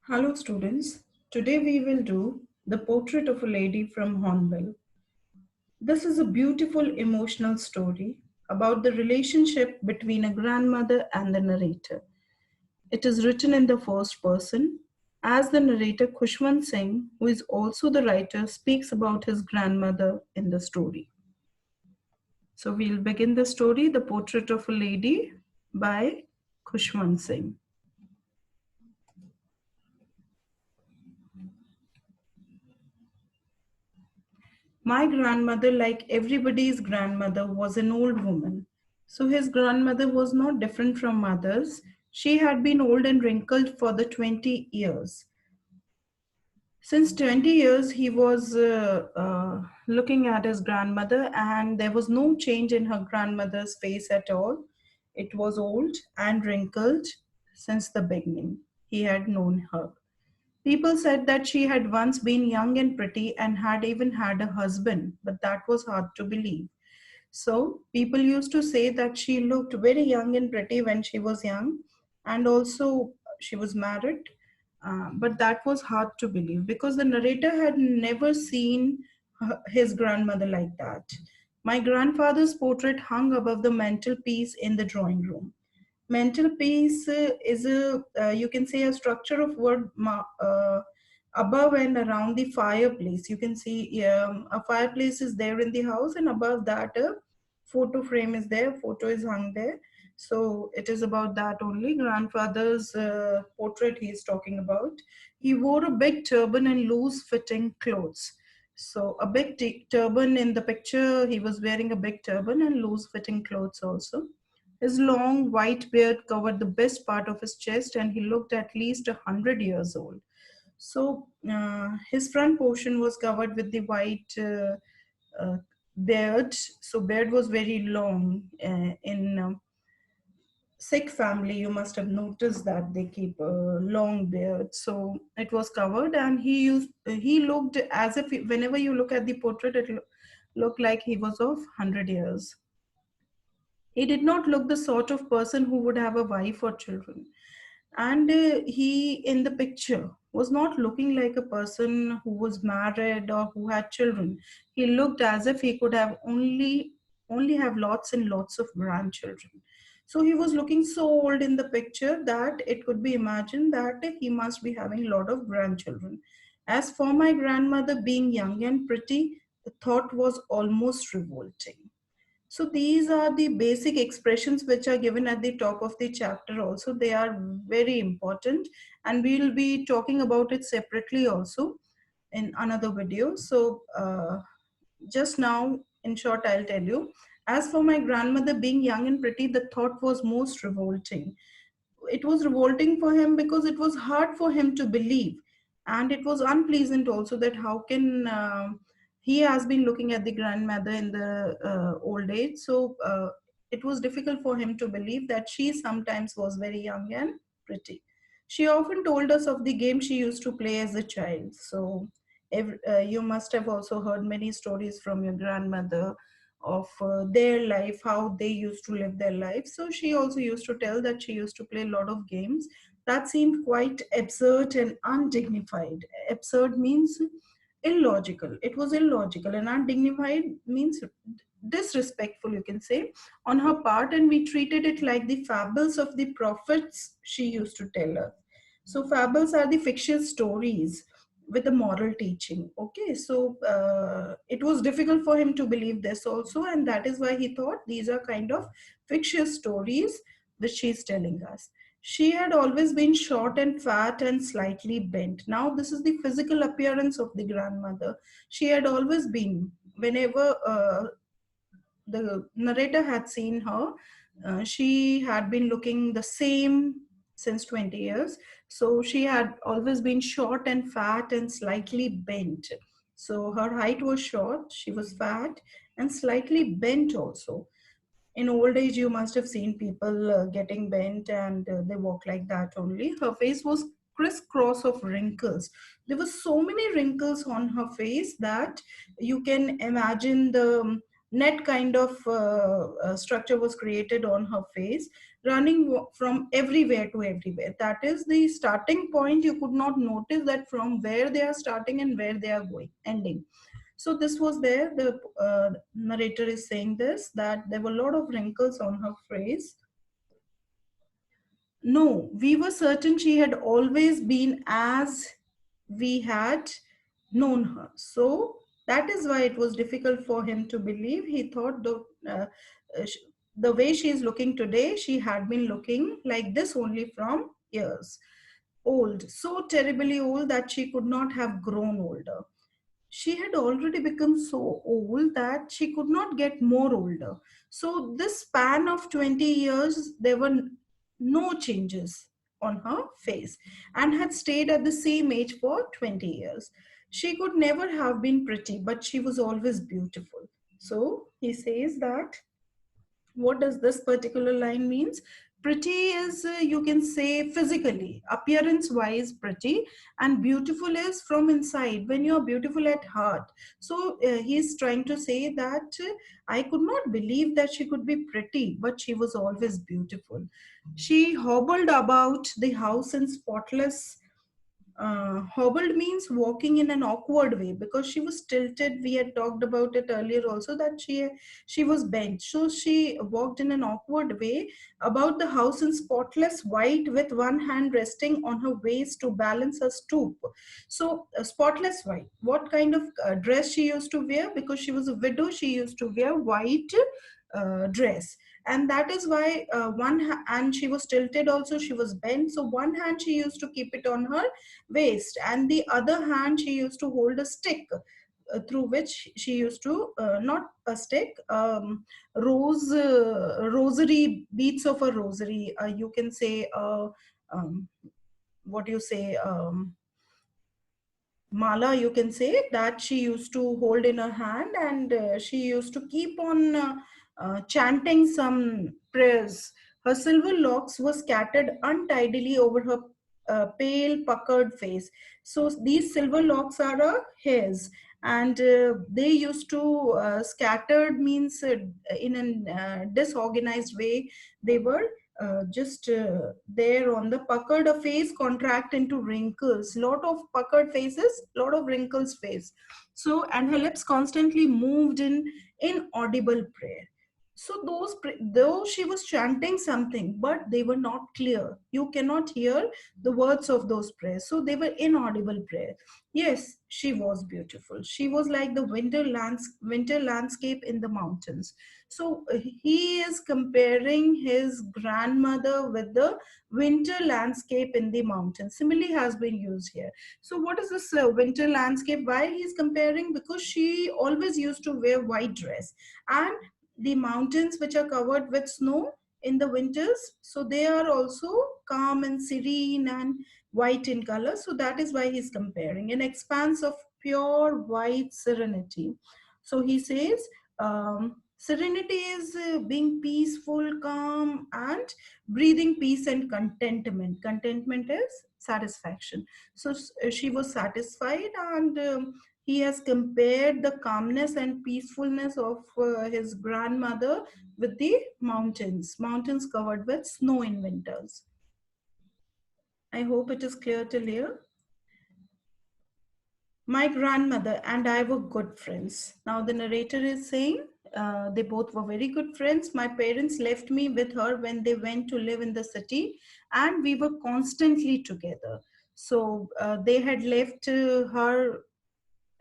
Hello students, today we will do The Portrait of a Lady from Hornbill. This is a beautiful emotional story about the relationship between a grandmother and the narrator. It is written in the first person as the narrator Khushwant Singh, who is also the writer, speaks about his grandmother in the story. So we'll begin the story, The Portrait of a Lady by Khushwant Singh. My grandmother, like everybody's grandmother, was an old woman. So his grandmother was not different from mothers. She had been old and wrinkled for the 20 years. Since 20 years, he was looking at his grandmother, and there was no change in her grandmother's face at all. It was old and wrinkled since the beginning. He had known her. People said that she had once been young and pretty and had even had a husband, but that was hard to believe. So, people used to say that she looked very young and pretty when she was young, and also she was married. But that was hard to believe because the narrator had never seen his grandmother like that. My grandfather's portrait hung above the mantelpiece in the drawing room. Mantelpiece is a you can say a structure of wood above and around the fireplace. You can see a fireplace is there in the house, and above that a photo frame is there. Photo is hung there. So it is about that only. Grandfather's portrait he is talking about. He wore a big turban and loose fitting clothes. So a big turban in the picture. He was wearing a big turban and loose fitting clothes also. His long white beard covered the best part of his chest, and he looked at least 100 years old. So his front portion was covered with the white beard. So beard was very long. In Sikh family, you must have noticed that they keep a long beard. So it was covered, and he looked as if whenever you look at the portrait, it looked like he was of 100 years. He did not look the sort of person who would have a wife or children. And he, in the picture, was not looking like a person who was married or who had children. He looked as if he could have only have lots and lots of grandchildren. So he was looking so old in the picture that it could be imagined that he must be having a lot of grandchildren. As for my grandmother being young and pretty, the thought was almost revolting. So these are the basic expressions which are given at the top of the chapter also. They are very important, and we will be talking about it separately also in another video. So just now, in short, I'll tell you. As for my grandmother being young and pretty, the thought was most revolting. It was revolting for him because it was hard for him to believe, and it was unpleasant also that how can he has been looking at the grandmother in the old age. So it was difficult for him to believe that she sometimes was very young and pretty. She often told us of the game she used to play as a child. So you must have also heard many stories from your grandmother of their life, how they used to live their life. So she also used to tell that she used to play a lot of games that seemed quite absurd and undignified. Absurd means illogical. It was illogical, and undignified means disrespectful, you can say, on her part, and we treated it like the fables of the prophets she used to tell us. So fables are the fictitious stories with a moral teaching. Okay, so it was difficult for him to believe this also, and that is why he thought these are kind of fictitious stories which she's telling us. She had always been short and fat and slightly bent. Now this is the physical appearance of the grandmother. She had always been, whenever the narrator had seen her, she had been looking the same since 20 years. So she had always been short and fat and slightly bent. So her height was short, she was fat, and slightly bent also. In old age, you must have seen people getting bent, and they walk like that only. Her face was crisscross of wrinkles. There were so many wrinkles on her face that you can imagine the net kind of structure was created on her face. running from everywhere to everywhere. That is the starting point. You could not notice that from where they are starting and where they are going, ending. So this was there. The narrator is saying this, that there were a lot of wrinkles on her face. No, we were certain she had always been as we had known her. So that is why it was difficult for him to believe. He thought the way she is looking today, she had been looking like this only from years. Old, so terribly old that she could not have grown older. She had already become so old that she could not get more older. So this span of 20 years, there were no changes on her face and had stayed at the same age for 20 years. She could never have been pretty, but she was always beautiful. So he says that, what does this particular line means? Pretty is, you can say, physically, appearance wise pretty, and beautiful is from inside, when you're beautiful at heart. So he's trying to say that I could not believe that she could be pretty, but she was always beautiful. She hobbled about the house in spotless, hobbled means walking in an awkward way, because she was tilted. We had talked about it earlier also, that she was bent, so she walked in an awkward way about the house in spotless white, with one hand resting on her waist to balance her stoop. So spotless white, what kind of dress she used to wear? Because she was a widow, she used to wear white dress. And that is why and she was tilted also, she was bent, so one hand she used to keep it on her waist, and the other hand she used to hold a stick, through which she used to, not a stick, rosary, beads of a rosary, you can say, um, what do you say, mala, you can say, that she used to hold in her hand, and she used to keep on chanting some prayers. Her silver locks were scattered untidily over her pale puckered face. So these silver locks are hairs, and they used to, scattered means, in a disorganized way. They were just there on the puckered, a face contract into wrinkles, lot of puckered faces, lot of wrinkles face. So, and her lips constantly moved in inaudible prayer. So though she was chanting something, but they were not clear, you cannot hear the words of those prayers, so they were inaudible prayer. Yes, she was beautiful. She was like the winter landscape in the mountains. So he is comparing his grandmother with the winter landscape in the mountains. Simile has been used here. So what is this winter landscape? Why he is comparing? Because she always used to wear white dress, and the mountains which are covered with snow in the winters, so they are also calm and serene and white in color. So that is why he's comparing an expanse of pure white serenity. So he says, serenity is being peaceful, calm, and breathing peace and contentment. Contentment is satisfaction. So she was satisfied, and he has compared the calmness and peacefulness of his grandmother with the mountains covered with snow in winters. I hope it is clear till here. My grandmother and I were good friends. Now, the narrator is saying they both were very good friends. My parents left me with her when they went to live in the city, and we were constantly together. So, they had left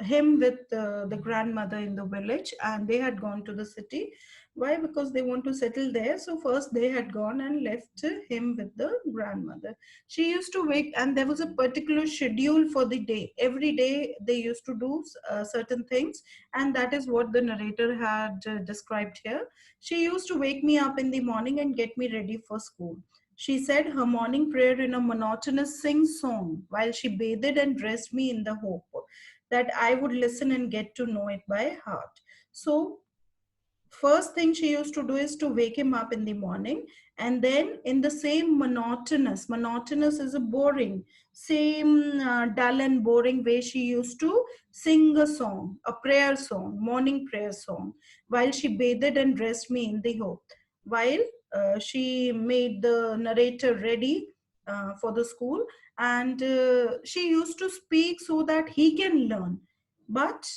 him with the grandmother in the village, and they had gone to the city. Why? Because they want to settle there. So first they had gone and left him with the grandmother. She used to wake, and there was a particular schedule for the day. Every day they used to do certain things, and that is what the narrator had described here. She used to wake me up in the morning and get me ready for school. She said her morning prayer in a monotonous sing song while she bathed and dressed me, in the hope that I would listen and get to know it by heart. So, first thing she used to do is to wake him up in the morning, and then in the same monotonous is a boring, same dull and boring way, she used to sing a song, a prayer song, morning prayer song, while she bathed and dressed me in the hope. While she made the narrator ready for the school, and she used to speak so that he can learn. But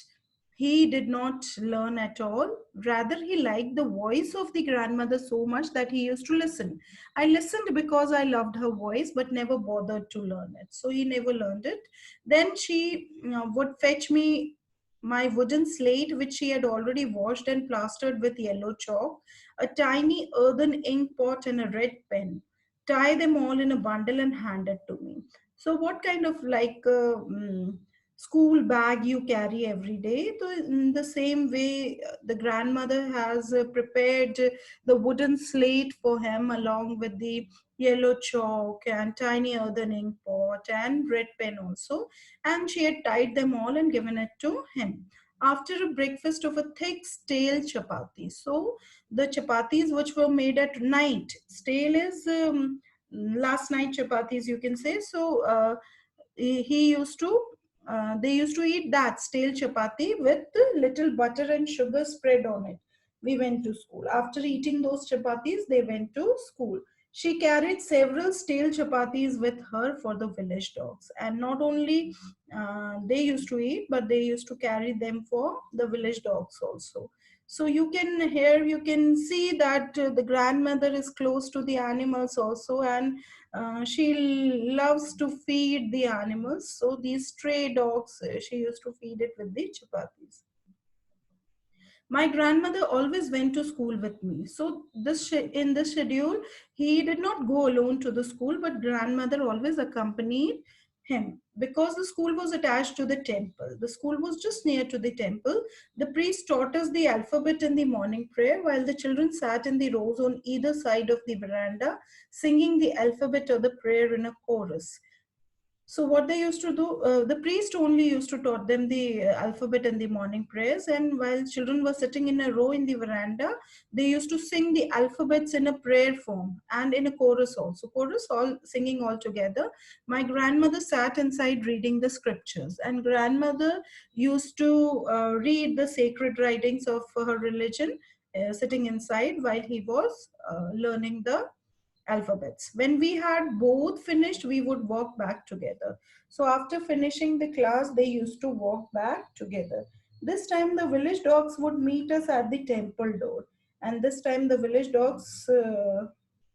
he did not learn at all. Rather, he liked the voice of the grandmother so much that he used to listen. I listened because I loved her voice, but never bothered to learn it. So he never learned it. Then she would fetch me my wooden slate, which she had already washed and plastered with yellow chalk, a tiny earthen ink pot, and a red pen. Tie them all in a bundle and hand it to me. So, what kind of like school bag you carry every day? So, in the same way, the grandmother has prepared the wooden slate for him, along with the yellow chalk and tiny earthen ink pot and red pen also, and she had tied them all and given it to him after a breakfast of a thick stale chapati. So the chapatis which were made at night, stale is last night chapatis, you can say. So he used to they used to eat that stale chapati with little butter and sugar spread on it. We went to school. After eating those chapatis, they went to school. She carried several stale chapatis with her for the village dogs, and not only they used to eat, but they used to carry them for the village dogs also. So you can here you can see that the grandmother is close to the animals also, and she loves to feed the animals. So these stray dogs, she used to feed it with the chapatis. My grandmother always went to school with me. So in this schedule, he did not go alone to the school, but grandmother always accompanied him because the school was attached to the temple. The school was just near to the temple. The priest taught us the alphabet in the morning prayer, while the children sat in the rows on either side of the veranda, singing the alphabet or the prayer in a chorus. So what they used to do, the priest only used to taught them the alphabet and the morning prayers, and while children were sitting in a row in the veranda, they used to sing the alphabets in a prayer form and in a chorus also. Chorus all singing all together. My grandmother sat inside reading the scriptures, and grandmother used to read the sacred writings of her religion, sitting inside while he was learning the alphabets. When we had both finished, we would walk back together. So after finishing the class, they used to walk back together. This time the village dogs would meet us at the temple door. And this time the village dogs,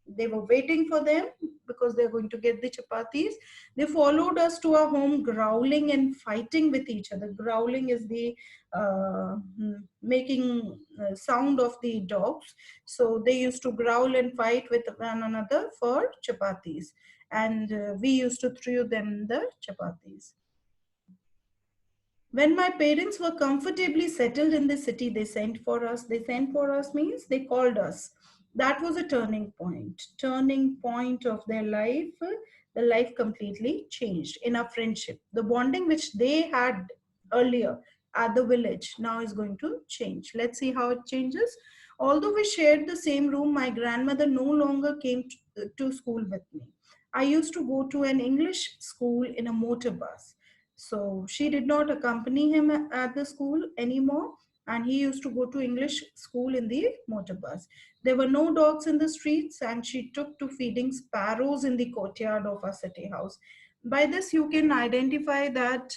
they were waiting for them because they're going to get the chapatis. They followed us to our home growling and fighting with each other. Growling is the making sound of the dogs. So they used to growl and fight with one another for chapatis. And we used to throw them the chapatis. When my parents were comfortably settled in the city, they sent for us. They sent for us means they called us. That was a turning point of their life. The life completely changed in our friendship. The bonding which they had earlier at the village now is going to change. Let's see how it changes. Although we shared the same room, my grandmother no longer came to school with me. I used to go to an English school in a motor bus. So she did not accompany him at the school anymore, and he used to go to English school in the motor bus. There were no dogs in the streets, and she took to feeding sparrows in the courtyard of our city house. By this, you can identify that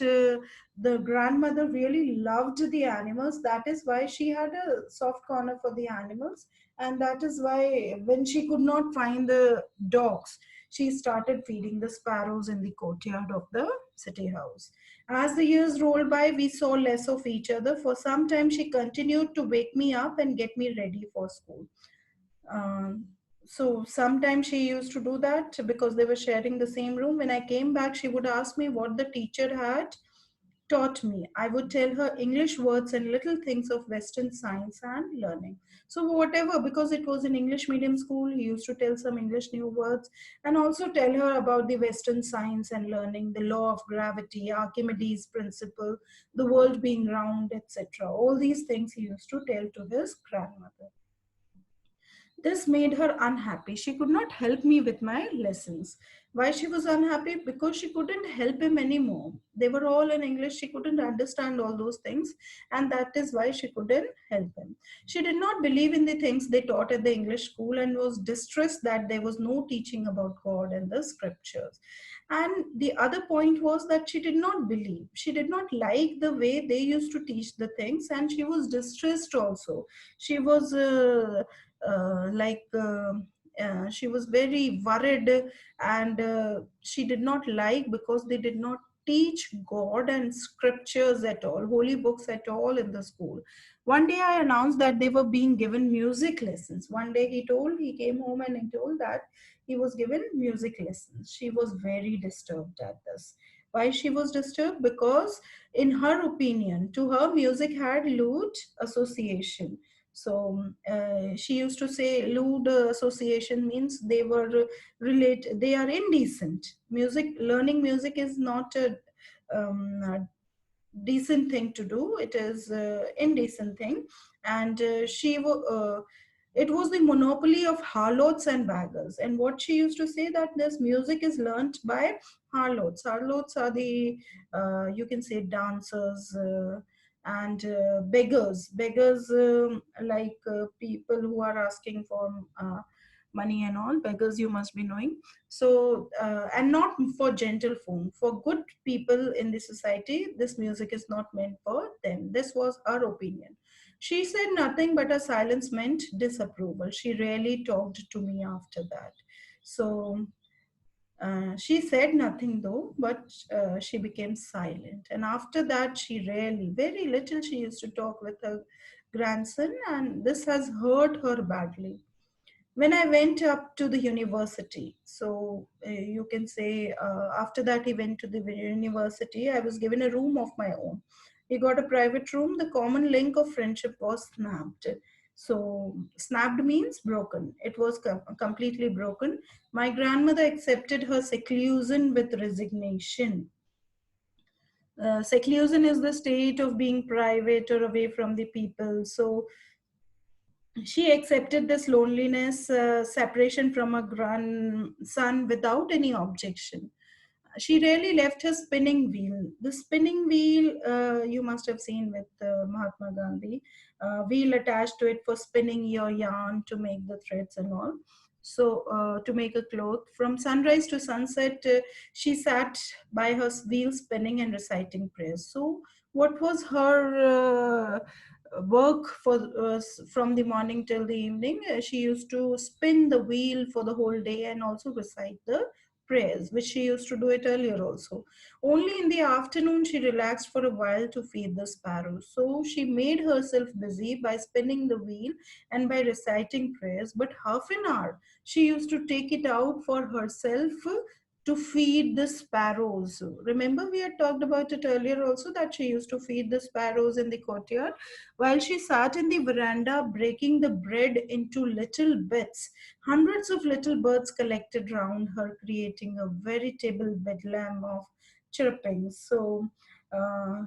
the grandmother really loved the animals. That is why she had a soft corner for the animals, and that is why when she could not find the dogs, she started feeding the sparrows in the courtyard of the city house. As the years rolled by, we saw less of each other. For some time, she continued to wake me up and get me ready for school. Um, so sometimes she used to do that because they were sharing the same room. When I came back, she would ask me what the teacher had taught me. I would tell her English words and little things of Western science and learning. So, whatever, because it was an English medium school, he used to tell some English new words and also tell her about the Western science and learning, the law of gravity, Archimedes' principle, the world being round, etc. All these things he used to tell to his grandmother. This made her unhappy. She could not help me with my lessons. Why she was unhappy? Because she couldn't help him anymore. They were all in English. She couldn't understand all those things, and that is why she couldn't help him. She did not believe in the things they taught at the English school and was distressed that there was no teaching about God and the scriptures. And the other point was that she did not believe. She did not like the way they used to teach the things, and she was distressed also. She was she was very worried, and she did not like because they did not teach God and scriptures at all, holy books at all in the school. One day I announced that they were being given music lessons. One day he came home and he told that he was given music lessons. She was very disturbed at this. Why she was disturbed? Because in her opinion, to her, music had lewd association. So she used to say lewd association means they were they are indecent. Learning music is not a decent thing to do. It is indecent thing. And it was the monopoly of harlots and beggars. And what she used to say, that this music is learnt by harlots. Harlots are the you can say dancers, and beggars, like people who are asking for money and all. Beggars, you must be knowing. So and not for gentle folk, for good people in the society, this music is not meant for them. This was her opinion. She said nothing, but her silence meant disapproval. She rarely talked to me after that. So she said nothing though, but she became silent. And after that, she rarely, very little, she used to talk with her grandson, and this has hurt her badly. When I went up to the university, so you can say after that he went to the university, I was given a room of my own. He got a private room. The common link of friendship was snapped. So snapped means broken. It was completely broken. My grandmother accepted her seclusion with resignation. Seclusion is the state of being private or away from the people. So she accepted this loneliness, separation from her grandson without any objection. She really left her spinning wheel. The spinning wheel, you must have seen with Mahatma Gandhi, wheel attached to it for spinning your yarn to make the threads and all. So, to make a cloth, from sunrise to sunset, she sat by her wheel spinning and reciting prayers. So, what was her work for from the morning till the evening? She used to spin the wheel for the whole day and also recite the prayers, which she used to do it earlier also. Only in the afternoon she relaxed for a while to feed the sparrows. So she made herself busy by spinning the wheel and by reciting prayers, but half an hour she used to take it out for herself to feed the sparrows. Remember, we had talked about it earlier also, that she used to feed the sparrows in the courtyard while she sat in the veranda breaking the bread into little bits. Hundreds of little birds collected round her, creating a veritable bedlam of chirping. So, uh,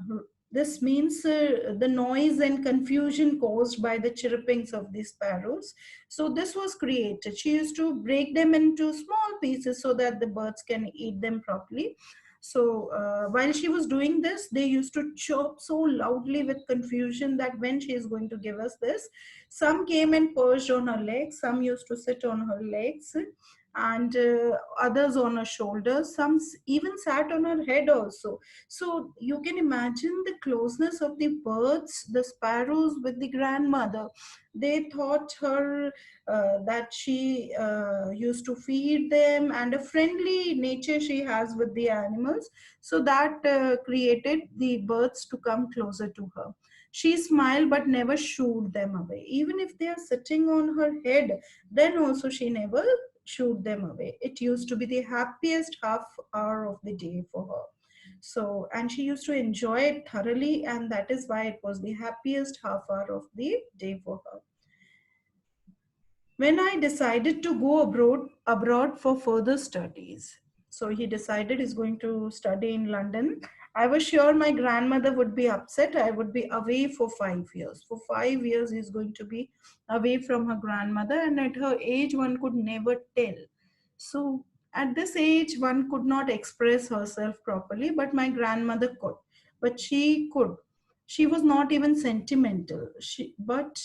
this means the noise and confusion caused by the chirpings of the sparrows. So, this was created. She used to break them into small pieces so that the birds can eat them properly. So, while she was doing this, they used to chirp so loudly with confusion that when she is going to give us this, some came and perched on her legs, some used to sit on her legs, and others on her shoulders. Some even sat on her head also. So you can imagine the closeness of the birds, the sparrows, with the grandmother. They thought her that she used to feed them, and a friendly nature she has with the animals. So that created the birds to come closer to her. She smiled but never shooed them away. Even if they are sitting on her head, then also she never shoot them away. It used to be the happiest half hour of the day for her. So, and she used to enjoy it thoroughly, and that is why it was the happiest half hour of the day for her. When I decided to go abroad for further studies, so he decided he's going to study in London. I was sure my grandmother would be upset. I would be away for 5 years. For 5 years, he's going to be away from her grandmother, and at her age, one could never tell. So at this age, one could not express herself properly, but my grandmother could. But she could. She was not even sentimental. But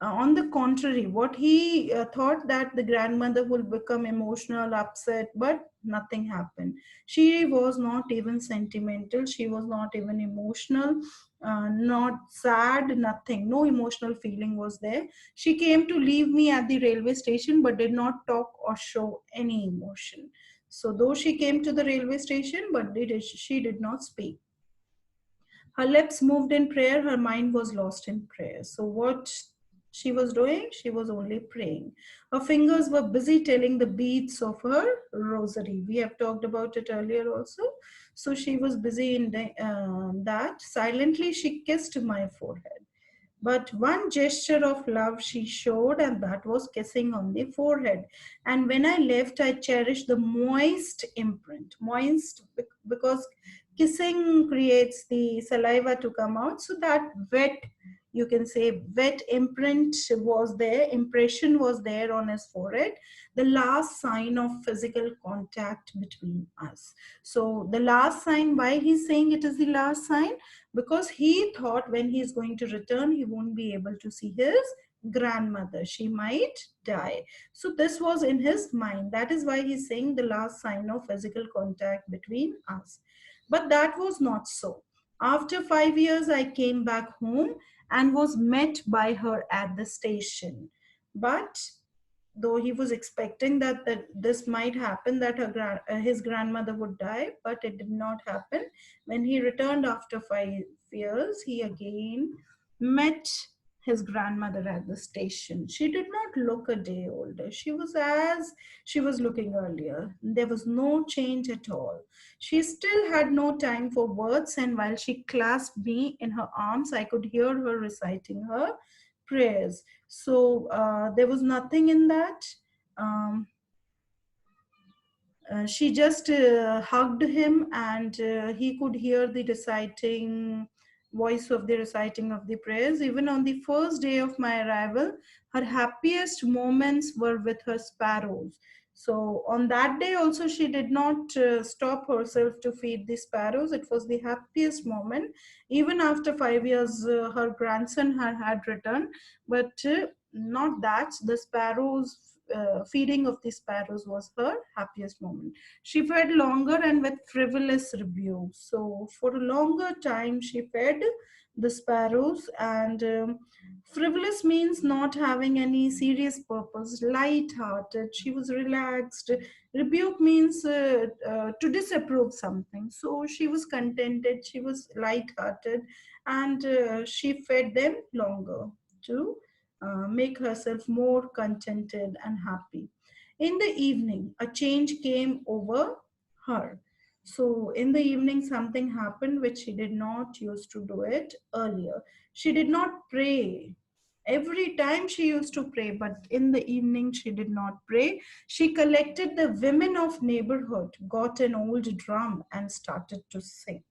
on the contrary, what he thought that the grandmother will become emotional, upset, but nothing happened. She was not even sentimental. She was not even emotional, not sad, nothing. No emotional feeling was there. She came to leave me at the railway station, but did not talk or show any emotion. So, though she came to the railway station, but she did not speak. Her lips moved in prayer, her mind was lost in prayer. So, what she was doing? She was only praying. Her fingers were busy telling the beads of her rosary. We have talked about it earlier also. So, she was busy in that. Silently, she kissed my forehead. But one gesture of love she showed, and that was kissing on the forehead. And when I left, I cherished the moist imprint. Moist because kissing creates the saliva to come out. So that wet, you can say, wet imprint was there, impression was there on his forehead, the last sign of physical contact between us. So the last sign, why he's saying it is the last sign? Because he thought when he's going to return, he won't be able to see his grandmother. She might die. So this was in his mind. That is why he's saying the last sign of physical contact between us. But that was not so. After 5 years, I came back home and was met by her at the station. But though he was expecting that this might happen, that his grandmother would die, but it did not happen. When he returned after 5 years, he again met his grandmother at the station. She did not look a day older. She was as she was looking earlier. There was no change at all. She still had no time for words, and while she clasped me in her arms, I could hear her reciting her prayers. So there was nothing in that. Um, she just hugged him, and he could hear the reciting voice of the reciting of the prayers. Even on the first day of my arrival, her happiest moments were with her sparrows. So on that day also, she did not stop herself to feed the sparrows. It was the happiest moment. Even after 5 years, her grandson had returned, but not that. The sparrows, feeding of the sparrows was her happiest moment. She fed longer and with frivolous rebukes. So for a longer time, she fed the sparrows, and frivolous means not having any serious purpose, light-hearted. She was relaxed. Rebuke means to disapprove something. So she was contented. She was light-hearted, and she fed them longer to make herself more contented and happy. In the evening, a change came over her. So in the evening, something happened which she did not used to do it earlier. She did not pray. Every time she used to pray, but in the evening she did not pray. She collected the women of neighborhood, got an old drum, and started to sing.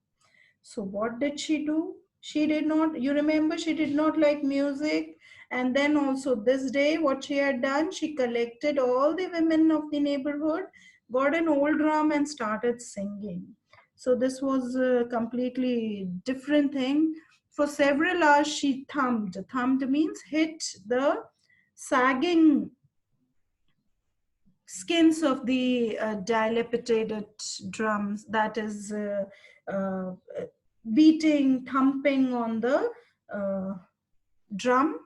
So what did she do? She did not, you remember, she did not like music. And then also this day, what she had done, she collected all the women of the neighborhood, got an old drum, and started singing. So this was a completely different thing. For several hours, she thumped. Thumped means hit the sagging skins of the dilapidated drums, that is uh, beating, thumping on the uh, drum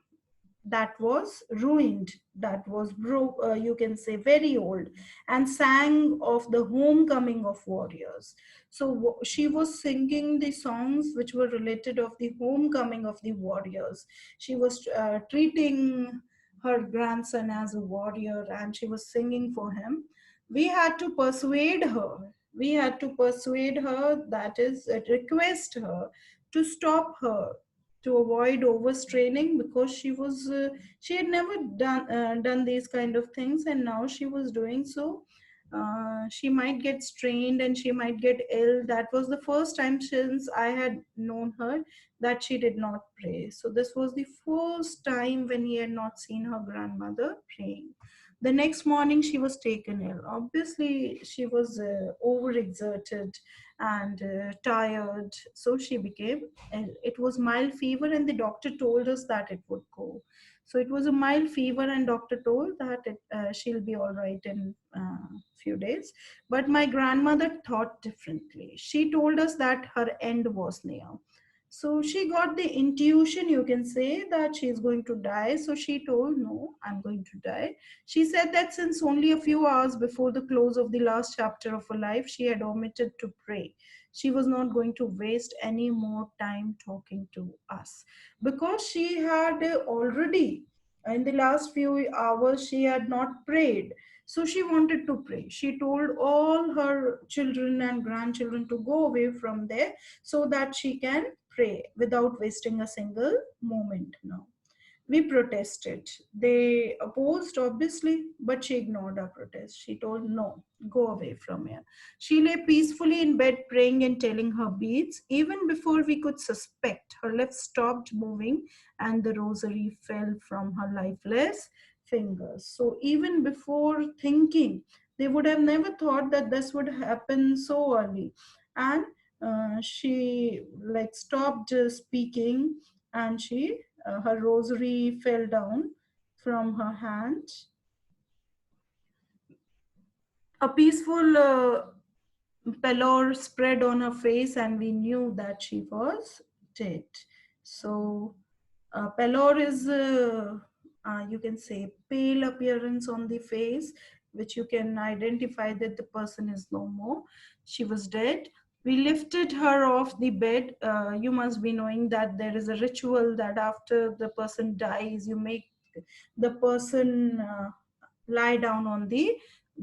that was ruined, that was broke, you can say very old, and sang of the homecoming of warriors. So she was singing the songs which were related of the homecoming of the warriors. She was treating her grandson as a warrior, and she was singing for him. We had to persuade her, that is request her to stop her, to avoid overstraining, because she had never done these kind of things, and now she was doing so. She might get strained and she might get ill. That was the first time since I had known her that she did not pray. So this was the first time when he had not seen her grandmother praying. The next morning, she was taken ill. Obviously, she was overexerted and tired, so she became ill. It was mild fever, and the doctor told us that it would go. So it was a mild fever, and doctor told that she'll be all right in few days. But my grandmother thought differently. She told us that her end was near. So she got the intuition, you can say, that she is going to die. So she told, no, I'm going to die. She said that since only a few hours before the close of the last chapter of her life, she had omitted to pray. She was not going to waste any more time talking to us because she had already, in the last few hours, she had not prayed. So she wanted to pray. She told all her children and grandchildren to go away from there so that she can pray without wasting a single moment now. We protested. They opposed, obviously, but she ignored our protest. She told, no, go away from here. She lay peacefully in bed, praying and telling her beads. Even before we could suspect, her lips stopped moving and the rosary fell from her lifeless fingers. So, even before thinking, they would have never thought that this would happen so early. And she like stopped speaking, and she her rosary fell down from her hand. A peaceful pallor spread on her face, and we knew that she was dead. So, pallor is, you can say, pale appearance on the face, which you can identify that the person is no more. She was dead. We lifted her off the bed. You must be knowing that there is a ritual that after the person dies, you make the person lie down on the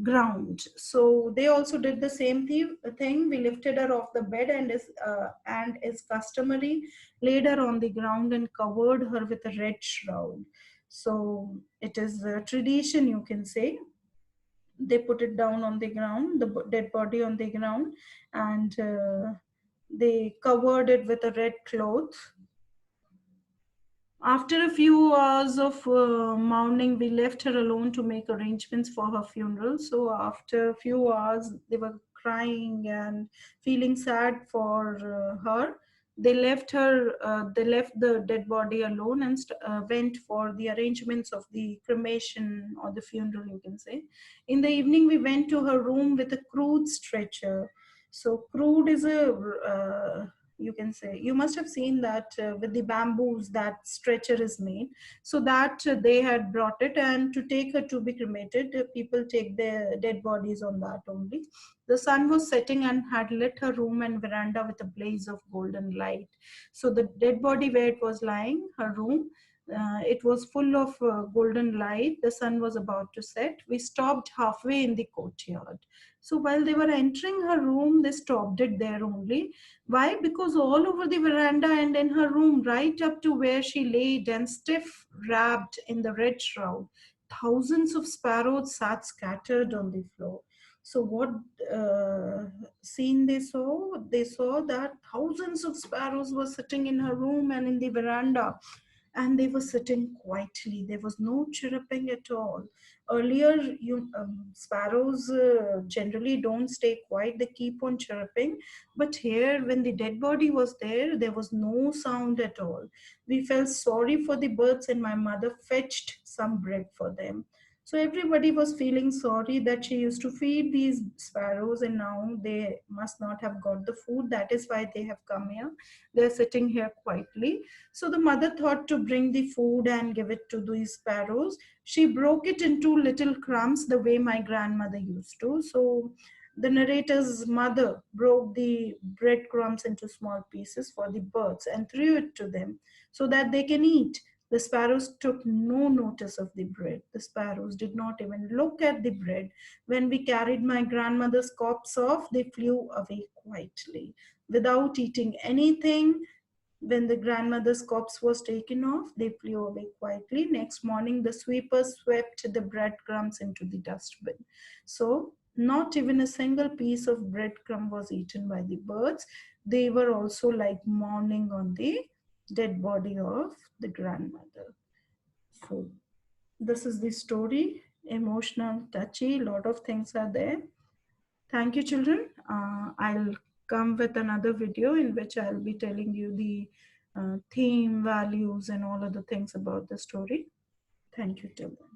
ground. So they also did the same thing. We lifted her off the bed, and is customary, laid her on the ground and covered her with a red shroud. So it is a tradition, you can say. They put it down on the ground, the dead body on the ground, and they covered it with a red cloth. After a few hours of mourning, we left her alone to make arrangements for her funeral. So, after a few hours, they were crying and feeling sad for her. They left her. They left the dead body alone and went for the arrangements of the cremation or the funeral, you can say. In the evening, we went to her room with a crude stretcher. So, crude is a you can say, you must have seen that with the bamboos that stretcher is made. So that they had brought it, and to take her to be cremated, people take their dead bodies on that only. The sun was setting and had lit her room and veranda with a blaze of golden light. So the dead body where it was lying, her room, it was full of golden light. The sun was about to set. We stopped halfway in the courtyard. So while they were entering her room, they stopped it there only. Why? Because all over the veranda and in her room, right up to where she laid and stiff wrapped in the red shroud, thousands of sparrows sat scattered on the floor. So, what scene they saw? They saw that thousands of sparrows were sitting in her room and in the veranda, and they were sitting quietly. There was no chirruping at all. Earlier, sparrows generally don't stay quiet, they keep on chirping. But here, when the dead body was there was no sound at all. We felt sorry for the birds, and my mother fetched some bread for them. So everybody was feeling sorry that she used to feed these sparrows, and now they must not have got the food. That is why they have come here. They're sitting here quietly. So the mother thought to bring the food and give it to these sparrows. She broke it into little crumbs the way my grandmother used to. So the narrator's mother broke the breadcrumbs into small pieces for the birds and threw it to them so that they can eat. The sparrows took no notice of the bread. The sparrows did not even look at the bread. When we carried my grandmother's corpse off, they flew away quietly without eating anything. When the grandmother's corpse was taken off, they flew away quietly. Next morning, the sweepers swept the breadcrumbs into the dustbin. So, not even a single piece of breadcrumb was eaten by the birds. They were also like mourning on the dead body of the grandmother. So, this is the story. emotional, touchy. Lot of things are there. Thank you, children. I'll come with another video in which I'll be telling you the theme, values, and all other things about the story. Thank you, children.